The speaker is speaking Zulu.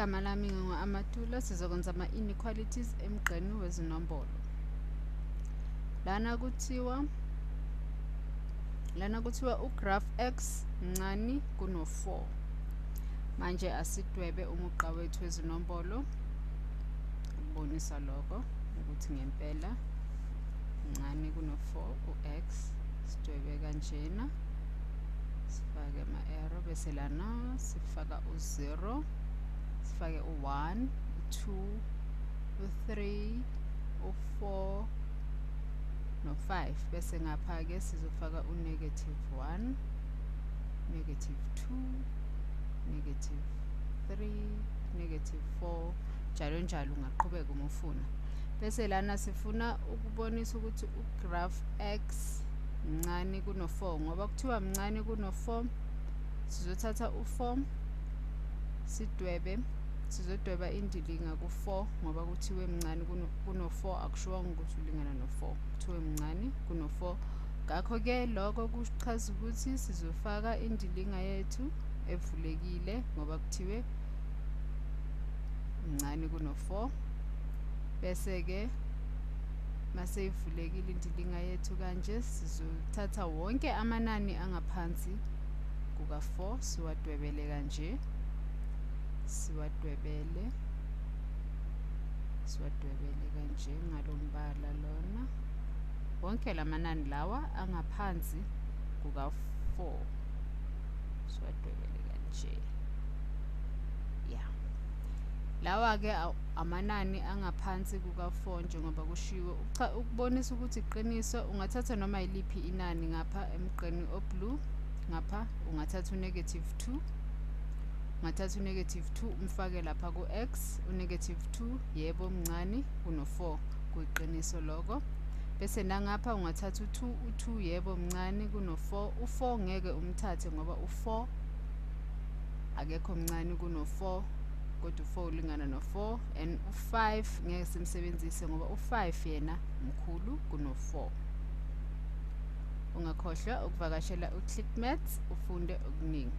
Igama lami ngingu-Amatula. Sizokwenza ama-inequalities emgqeni wezinombolo. Lana kuthiwa ugraph x mncane kuno-4. Manje asidwebe umugqa wethu wezinombolo ukubonisa lokho ukuthi ngempela mncane kuno-4 u-x. Sidwebe kanjena, sifake ama-arrow bese lana sifaka u-0, sifake u-1, u-2, u-3, u-4 no-5 bese ngapha-ke sizofaka u-1, -2, -3, -4 njalo njalo ungaqhubeka uma ufuna. Bese lana sifuna ukubonisa ukuthi ugraph x mncane kuno-4. Ngoba kuthiwa mncane kuno-4, sizothatha u-4 sizodweba indilinga ku-4 ngoba kuthiwe mncane kuno-4, akushiwanga ukuthi ulingana no-4, kuthiwe mncane kuno-4. Ngakho-ke lokho kuchaza ukuthi sizofaka indilinga yethu evulekile ngoba kuthiwe mncane kuno-4. Bese-ke mase ivulekile indilinga yethu kanje, sizothatha wonke amanani angaphansi kuka-4 siwadwebele kanje, siwadwebele kanje ngalombala lona. Wonke lamanani lawa angaphansi kuka-4 siwadwebele kanje. Lawa-ke amanani angaphansi kuka-4 njengoba kushiwo. Ukubonisa ukuthi iqiniso, ungathatha noma yiliphi inani ngapha emgqeni oblue. Ngapha ungathatha u-2, ungathatha u-2 umfake lapha ku-x. U-2 yebo mncane kuno-4, kuyiqiniso lokho. Bese nangapha ungathatha u-2 yebo mncane kuno-4. U-4 ngeke umthathe ngoba u-4 akekho mncane kuno-4, kodwa u-4 ulingana no-4, and u-5 ngeke simsebenzise ngoba u-5 yena mkhulu kuno-4. Ungakhohlwa ukuvakashela uClickMaths ufunde okuningi.